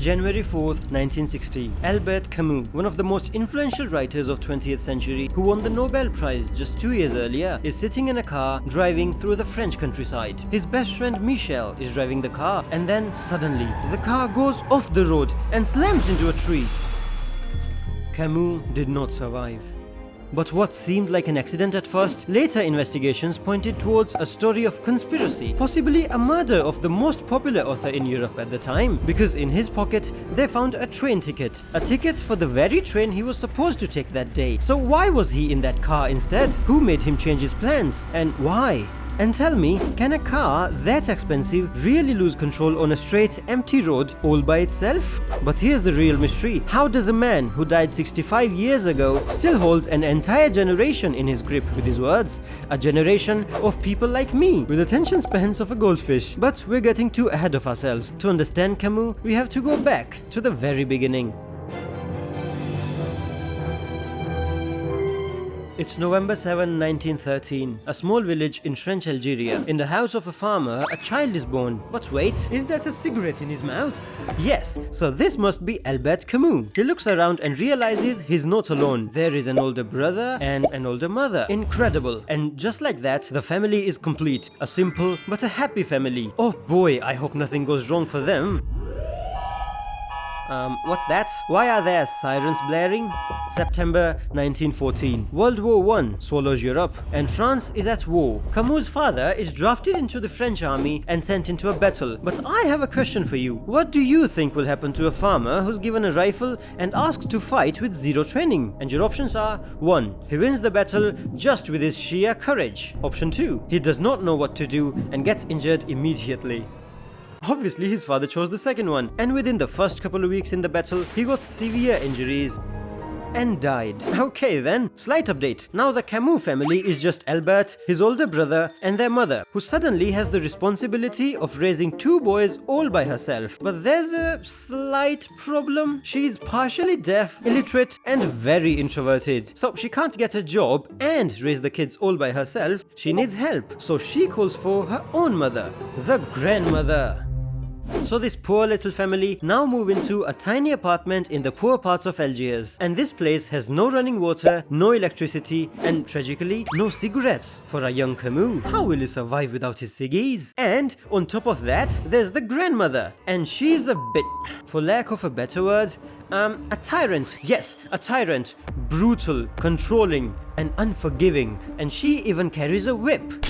January 4th, 1960. Albert Camus, one of the most influential writers of 20th century, who won the Nobel Prize just 2 years earlier, is sitting in a car driving through the French countryside. His best friend Michel is driving the car, and then suddenly the car goes off the road and slams into a tree. Camus did not survive. But what seemed like an accident at first, later investigations pointed towards a story of conspiracy, possibly a murder of the most popular author in Europe at the time, because in his pocket they found a train ticket. A ticket for the very train he was supposed to take that day. So why was he in that car instead? Who made him change his plans? And why? And tell me, can a car that expensive really lose control on a straight, empty road all by itself? But here's the real mystery. How does a man who died 65 years ago still holds an entire generation in his grip with his words? A generation of people like me, with attention spans of a goldfish. But we're getting too ahead of ourselves. To understand Camus, we have to go back to the very beginning. It's November 7, 1913, a small village in French Algeria. In the house of a farmer, a child is born. But wait, is that a cigarette in his mouth? Yes, so this must be Albert Camus. He looks around and realizes he's not alone. There is an older brother and an older mother. Incredible. And just like that, the family is complete. A simple but a happy family. Oh boy, I hope nothing goes wrong for them. What's that? Why are there sirens blaring? September 1914. World War I swallows Europe, and France is at war. Camus' father is drafted into the French army and sent into a battle. But I have a question for you. What do you think will happen to a farmer who's given a rifle and asked to fight with zero training? And your options are: 1. He wins the battle just with his sheer courage. Option 2. He does not know what to do and gets injured immediately. Obviously, his father chose the second one, and within the first couple of weeks in the battle, he got severe injuries and died. Okay then, slight update. Now the Camus family is just Albert, his older brother, and their mother, who suddenly has the responsibility of raising 2 boys all by herself. But there's a slight problem. She's partially deaf, illiterate, and very introverted. So she can't get a job and raise the kids all by herself. She needs help. So she calls for her own mother, the grandmother. So this poor little family now move into a tiny apartment in the poor parts of Algiers. And this place has no running water, no electricity, and tragically, no cigarettes for a young Camus. How will he survive without his ciggies? And on top of that, there's the grandmother. And she's a bit, for lack of a better word, a tyrant. Yes, a tyrant. Brutal, controlling, and unforgiving. And she even carries a whip.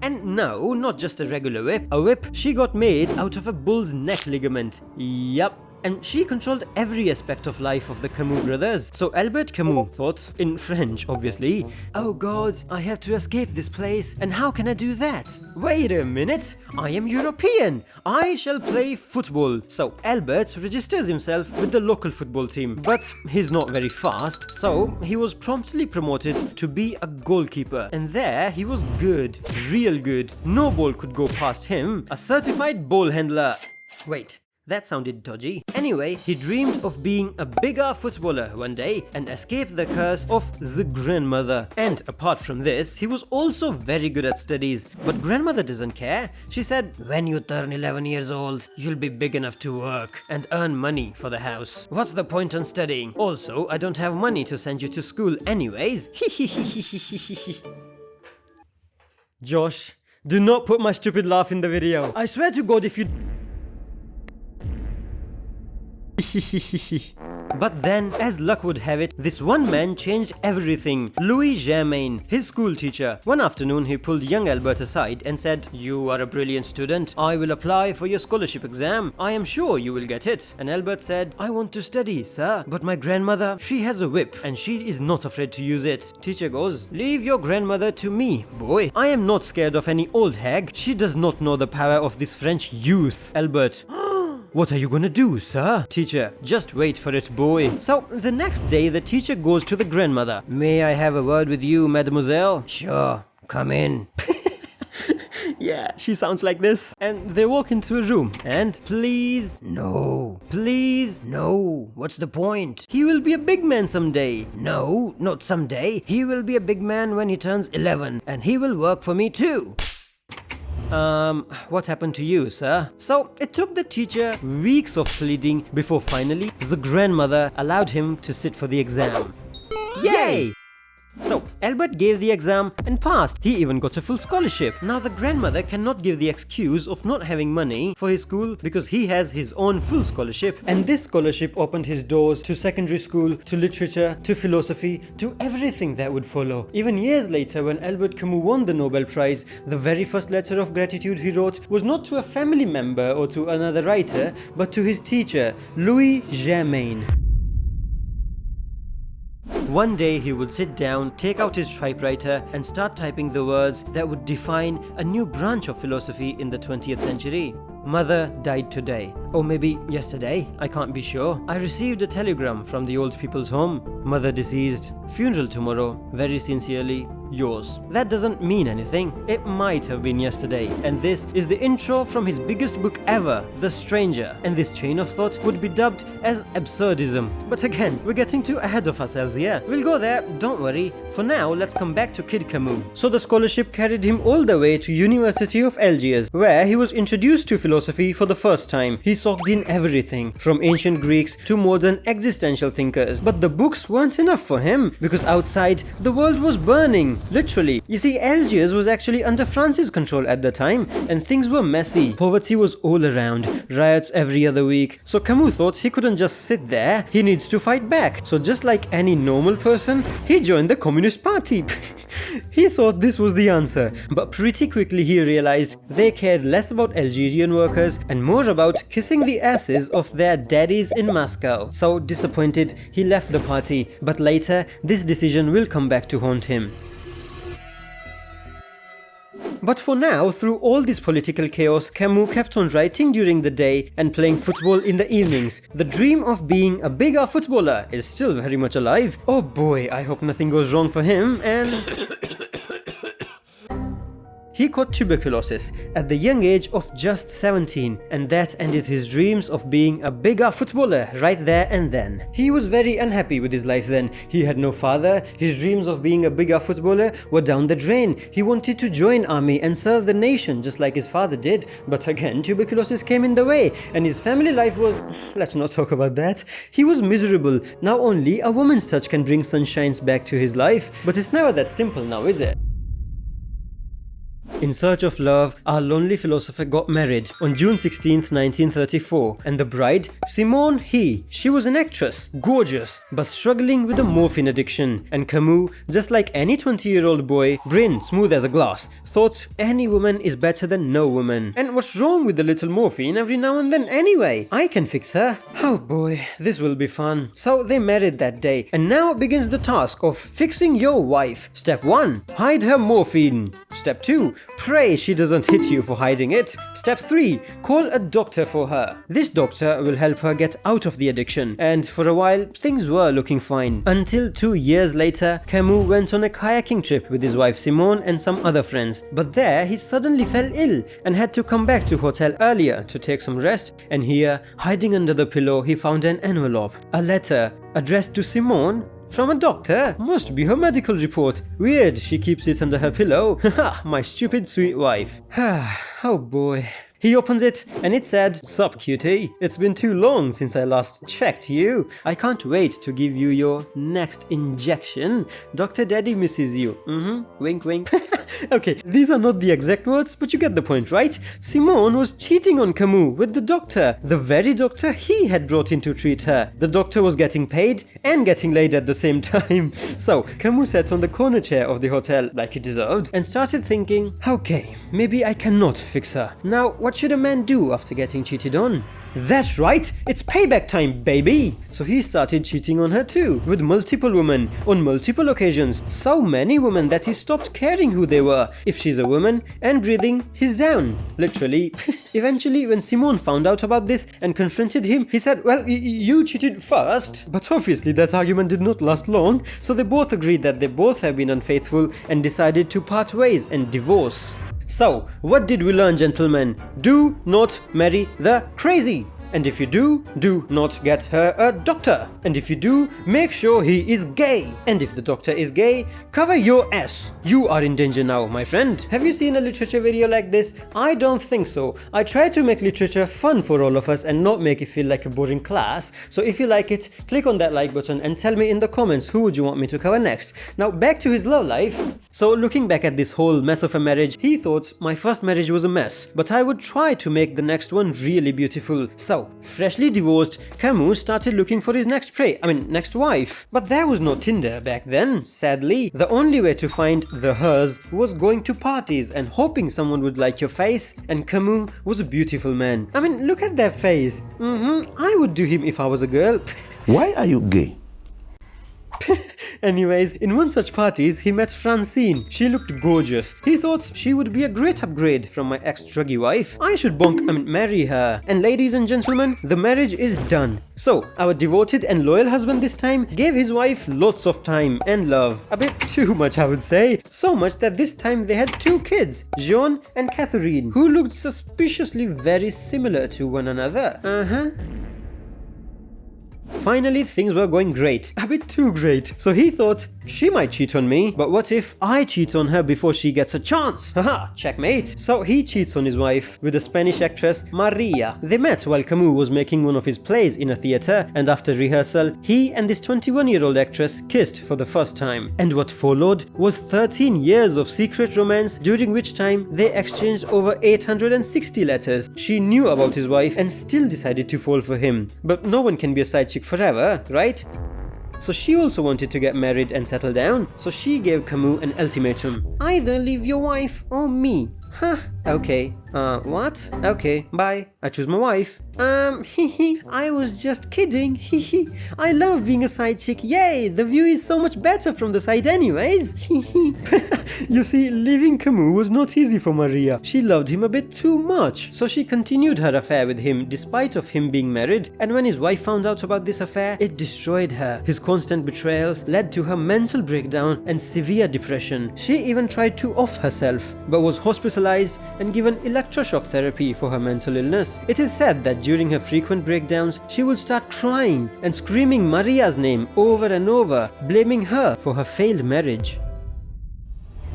And no, not just a regular whip. A whip she got made out of a bull's neck ligament. Yup. And she controlled every aspect of life of the Camus brothers. So Albert Camus thought, in French obviously, oh god, I have to escape this place, and how can I do that? Wait a minute, I am European, I shall play football. So Albert registers himself with the local football team, but he's not very fast, so he was promptly promoted to be a goalkeeper. And there he was good, real good, no ball could go past him, a certified ball handler. Wait. That sounded dodgy. Anyway, he dreamed of being a bigger footballer one day and escape the curse of the grandmother. And apart from this, he was also very good at studies. But grandmother doesn't care. She said, when you turn 11 years old, you'll be big enough to work and earn money for the house. What's the point on studying? Also, I don't have money to send you to school anyways. Josh, do not put my stupid laugh in the video. I swear to God if you... But then, as luck would have it, this one man changed everything. Louis Germain, his school teacher. One afternoon he pulled young Albert aside and said, you are a brilliant student. I will apply for your scholarship exam. I am sure you will get it. And Albert said, I want to study, sir. But my grandmother, she has a whip and she is not afraid to use it. Teacher goes, leave your grandmother to me, boy. I am not scared of any old hag. She does not know the power of this French youth. Albert, what are you gonna do, sir? Teacher, just wait for it, boy. So, the next day, the teacher goes to the grandmother. May I have a word with you, mademoiselle? Sure, come in. Yeah, she sounds like this. And they walk into a room. And, please, no. Please, no. What's the point? He will be a big man someday. No, not someday. He will be a big man when he turns 11. And he will work for me too. What happened to you, sir? So it took the teacher weeks of pleading before finally the grandmother allowed him to sit for the exam. Yay! So, Albert gave the exam and passed. He even got a full scholarship. Now the grandmother cannot give the excuse of not having money for his school because he has his own full scholarship. And this scholarship opened his doors to secondary school, to literature, to philosophy, to everything that would follow. Even years later, when Albert Camus won the Nobel Prize, the very first letter of gratitude he wrote was not to a family member or to another writer, but to his teacher, Louis Germain. One day he would sit down, take out his typewriter and start typing the words that would define a new branch of philosophy in the 20th century. Mother died today. Or maybe yesterday, I can't be sure. I received a telegram from the old people's home. Mother deceased. Funeral tomorrow. Very sincerely, yours. That doesn't mean anything. It might have been yesterday. And this is the intro from his biggest book ever, The Stranger. And this chain of thought would be dubbed as absurdism. But again, we're getting too ahead of ourselves here. We'll go there, don't worry. For now, let's come back to Kid Camus. So the scholarship carried him all the way to University of Algiers, where he was introduced to philosophy for the first time. He soaked in everything, from ancient Greeks to modern existential thinkers. But the books weren't enough for him, because outside, the world was burning. Literally. You see, Algiers was actually under France's control at the time, and things were messy. Poverty was all around, riots every other week. So Camus thought he couldn't just sit there, he needs to fight back. So just like any normal person, he joined the Communist Party. He thought this was the answer, but pretty quickly he realized they cared less about Algerian workers and more about kissing the asses of their daddies in Moscow. So disappointed, he left the party, but later this decision will come back to haunt him. But for now, through all this political chaos, Camus kept on writing during the day and playing football in the evenings. The dream of being a bigger footballer is still very much alive. Oh boy, I hope nothing goes wrong for him and... He caught tuberculosis at the young age of just 17, and that ended his dreams of being a bigger footballer right there and then. He was very unhappy with his life then. He had no father, his dreams of being a bigger footballer were down the drain. He wanted to join army and serve the nation just like his father did, but again tuberculosis came in the way and his family life was... let's not talk about that. He was miserable. Now only a woman's touch can bring sunshines back to his life, but it's never that simple now, is it? In search of love, our lonely philosopher got married on June 16th, 1934, and the bride, Simone He. She was an actress, gorgeous, but struggling with a morphine addiction. And Camus, just like any 20-year-old boy, brain smooth as a glass, thought any woman is better than no woman. And what's wrong with the little morphine every now and then anyway? I can fix her. Oh boy, this will be fun. So they married that day, and now begins the task of fixing your wife. Step 1. Hide her morphine. Step 2. Pray she doesn't hit you for hiding it. Step 3. Call a doctor for her. This doctor will help her get out of the addiction. And for a while, things were looking fine. Until 2 years later, Camus went on a kayaking trip with his wife Simone and some other friends. But there, he suddenly fell ill and had to come back to hotel earlier to take some rest. And here, hiding under the pillow, he found an envelope. A letter addressed to Simone. From a doctor? Must be her medical report. Weird, she keeps it under her pillow. Haha, my stupid sweet wife. Oh boy. He opens it and it said, "Sup cutie, it's been too long since I last checked you. I can't wait to give you your next injection. Dr. Daddy misses you. Wink wink." Okay, these are not the exact words, but you get the point, right? Simone was cheating on Camus with the doctor, the very doctor he had brought in to treat her. The doctor was getting paid and getting laid at the same time. So Camus sat on the corner chair of the hotel, like he deserved, and started thinking, okay, maybe I cannot fix her. Now, what should a man do after getting cheated on? That's right, it's payback time, baby! So he started cheating on her too, with multiple women, on multiple occasions. So many women that he stopped caring who they were. If she's a woman and breathing, he's down. Literally. Eventually, when Simone found out about this and confronted him, he said, well, you cheated first. But obviously that argument did not last long, so they both agreed that they both have been unfaithful and decided to part ways and divorce. So, what did we learn, gentlemen? Do not marry the crazy! And if you do not get her a doctor. And if you do, make sure he is gay. And if the doctor is gay, cover your ass. You are in danger now, my friend. Have you seen a literature video like this? I don't think so. I try to make literature fun for all of us and not make it feel like a boring class. So if you like it, click on that like button and tell me in the comments who would you want me to cover next. Now back to his love life. So looking back at this whole mess of a marriage, he thought my first marriage was a mess, but I would try to make the next one really beautiful. So, freshly divorced, Camus started looking for his next next wife. But there was no Tinder back then, sadly. The only way to find the hers was going to parties and hoping someone would like your face, and Camus was a beautiful man. I mean, look at that face. I would do him if I was a girl. Why are you gay? Anyways, in one such parties, he met Francine. She looked gorgeous. He thought she would be a great upgrade from my ex-druggy wife. I should marry her. And ladies and gentlemen, the marriage is done. So, our devoted and loyal husband this time gave his wife lots of time and love. A bit too much, I would say. So much that this time they had 2 kids, Jean and Catherine, who looked suspiciously very similar to one another. Finally, things were going great. A bit too great. So he thought, she might cheat on me, but what if I cheat on her before she gets a chance? Haha, checkmate. So he cheats on his wife with the Spanish actress Maria. They met while Camus was making one of his plays in a theater, and after rehearsal, he and this 21-year-old actress kissed for the first time. And what followed was 13 years of secret romance, during which time they exchanged over 860 letters. She knew about his wife and still decided to fall for him. But no one can be a side chick forever, right? So she also wanted to get married and settle down, so she gave Camus an ultimatum. Either leave your wife or me. Huh, okay. What? Okay, bye. I choose my wife. I was just kidding. I love being a side chick. Yay, the view is so much better from the side anyways. You see, leaving Camus was not easy for Maria. She loved him a bit too much. So she continued her affair with him despite of him being married. And when his wife found out about this affair, it destroyed her. His constant betrayals led to her mental breakdown and severe depression. She even tried to off herself, but was hospitalized and given electroshock therapy for her mental illness. It is said that during her frequent breakdowns, she would start crying and screaming Maria's name over and over, blaming her for her failed marriage.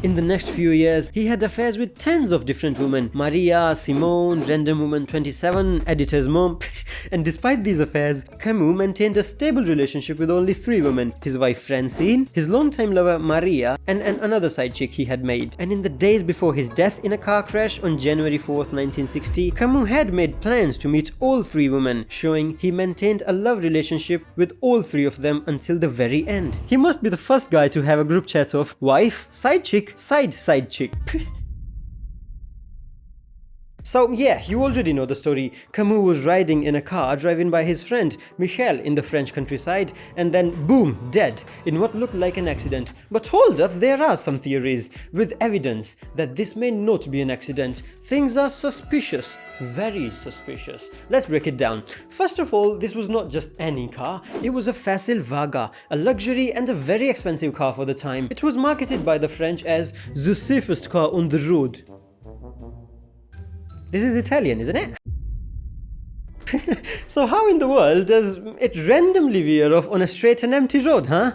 In the next few years, he had affairs with tens of different women. Maria, Simone, random woman 27, editor's mom. And despite these affairs, Camus maintained a stable relationship with only 3 women. His wife Francine, his longtime lover Maria, and another side chick he had made. And in the days before his death in a car crash on January 4th, 1960, Camus had made plans to meet all 3 women, showing he maintained a love relationship with all 3 of them until the very end. He must be the first guy to have a group chat of wife, side chick, side chick. So yeah, you already know the story. Camus was riding in a car driven by his friend Michel in the French countryside, and then boom, dead in what looked like an accident. But hold up, there are some theories with evidence that this may not be an accident. Things are suspicious, very suspicious. Let's break it down. First of all, this was not just any car, it was a Facile Vaga, a luxury and a very expensive car for the time. It was marketed by the French as the safest car on the road. This is Italian, isn't it? So how in the world does it randomly veer off on a straight and empty road, huh?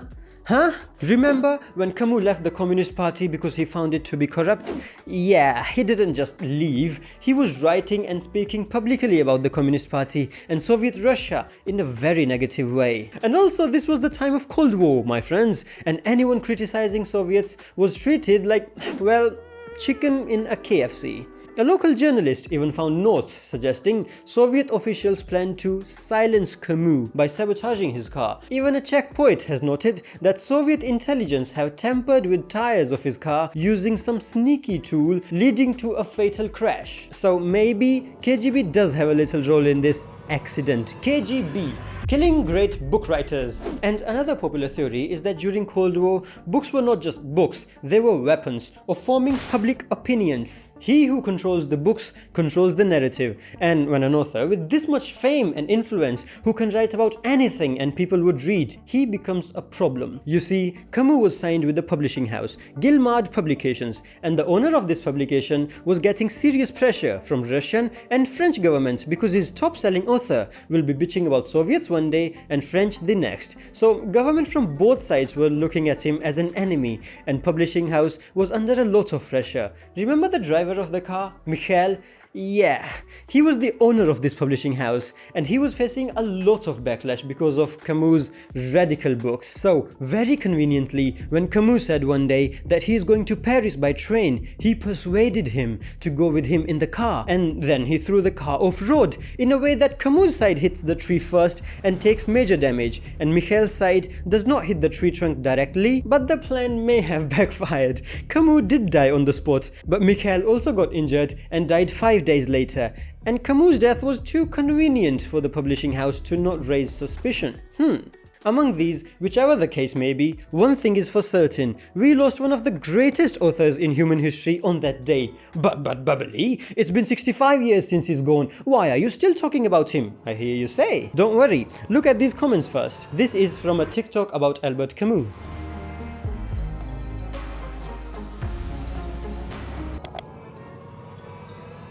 Remember when Camus left the Communist Party because he found it to be corrupt? Yeah, he didn't just leave, he was writing and speaking publicly about the Communist Party and Soviet Russia in a very negative way. And also this was the time of Cold War, my friends, and anyone criticizing Soviets was treated like, well, chicken in a KFC. A local journalist even found notes suggesting Soviet officials planned to silence Camus by sabotaging his car. Even a Czech poet has noted that Soviet intelligence have tampered with tires of his car using some sneaky tool, leading to a fatal crash. So maybe KGB does have a little role in this accident. KGB. killing great book writers. And another popular theory is that during Cold War, books were not just books, they were weapons of forming public opinions. He who controls the books controls the narrative, and when an author with this much fame and influence who can write about anything and people would read, he becomes a problem. You see, Camus was signed with the publishing house, Gilmard Publications, and the owner of this publication was getting serious pressure from Russian and French governments because his top-selling author will be bitching about Soviets one day and French the next. So government from both sides were looking at him as an enemy, and publishing house was under a lot of pressure. Remember the driver of the car, Michael? Yeah, he was the owner of this publishing house, and he was facing a lot of backlash because of Camus' radical books. So, very conveniently, when Camus said one day that he is going to Paris by train, he persuaded him to go with him in the car, and then he threw the car off-road in a way that Camus' side hits the tree first and takes major damage, and Michael's side does not hit the tree trunk directly, but the plan may have backfired. Camus did die on the spot, but Michael also got injured and died 5 days later, and Camus' death was too convenient for the publishing house to not raise suspicion. Among these, whichever the case may be, one thing is for certain: we lost one of the greatest authors in human history on that day. But bubbly, it's been 65 years since he's gone. Why are you still talking about him? I hear you say. Don't worry, look at these comments first. This is from a TikTok about Albert Camus.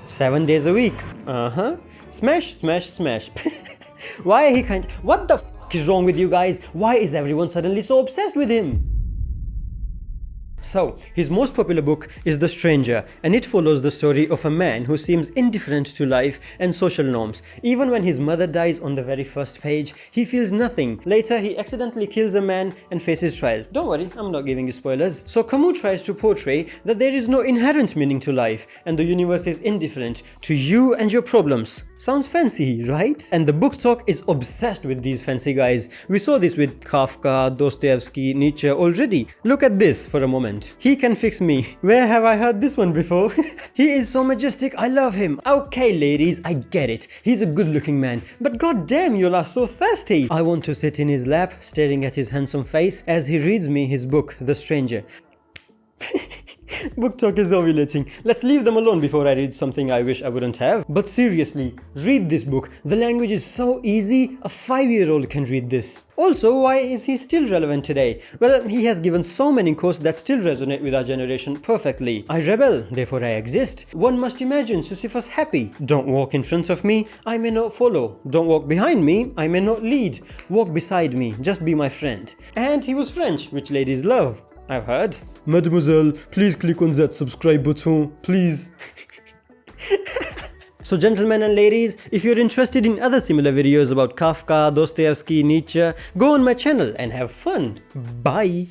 "7 days a week. Smash, smash, smash." Why he can't? What the f is wrong with you guys? Why is everyone suddenly so obsessed with him? So, his most popular book is The Stranger, and it follows the story of a man who seems indifferent to life and social norms. Even when his mother dies on the very first page, he feels nothing. Later, he accidentally kills a man and faces trial. Don't worry, I'm not giving you spoilers. So Camus tries to portray that there is no inherent meaning to life, and the universe is indifferent to you and your problems. Sounds fancy, right? And the book talk is obsessed with these fancy guys. We saw this with Kafka, Dostoevsky, Nietzsche already. Look at this for a moment. He can fix me. Where have I heard this one before? He is so majestic, I love him. Okay ladies, I get it. He's a good looking man, but goddamn, you are so thirsty. I want to sit in his lap, staring at his handsome face as he reads me his book, The Stranger. Book talk is ovulating. Let's leave them alone before I read something I wish I wouldn't have. But seriously, read this book. The language is so easy, a 5-year-old can read this. Also, why is he still relevant today? Well, he has given so many quotes that still resonate with our generation perfectly. I rebel, therefore I exist. One must imagine Sisyphus happy. Don't walk in front of me, I may not follow. Don't walk behind me, I may not lead. Walk beside me, just be my friend. And he was French, which ladies love, I've heard. Mademoiselle, please click on that subscribe button, please. So gentlemen and ladies, if you're interested in other similar videos about Kafka, Dostoevsky, Nietzsche, go on my channel and have fun. Bye.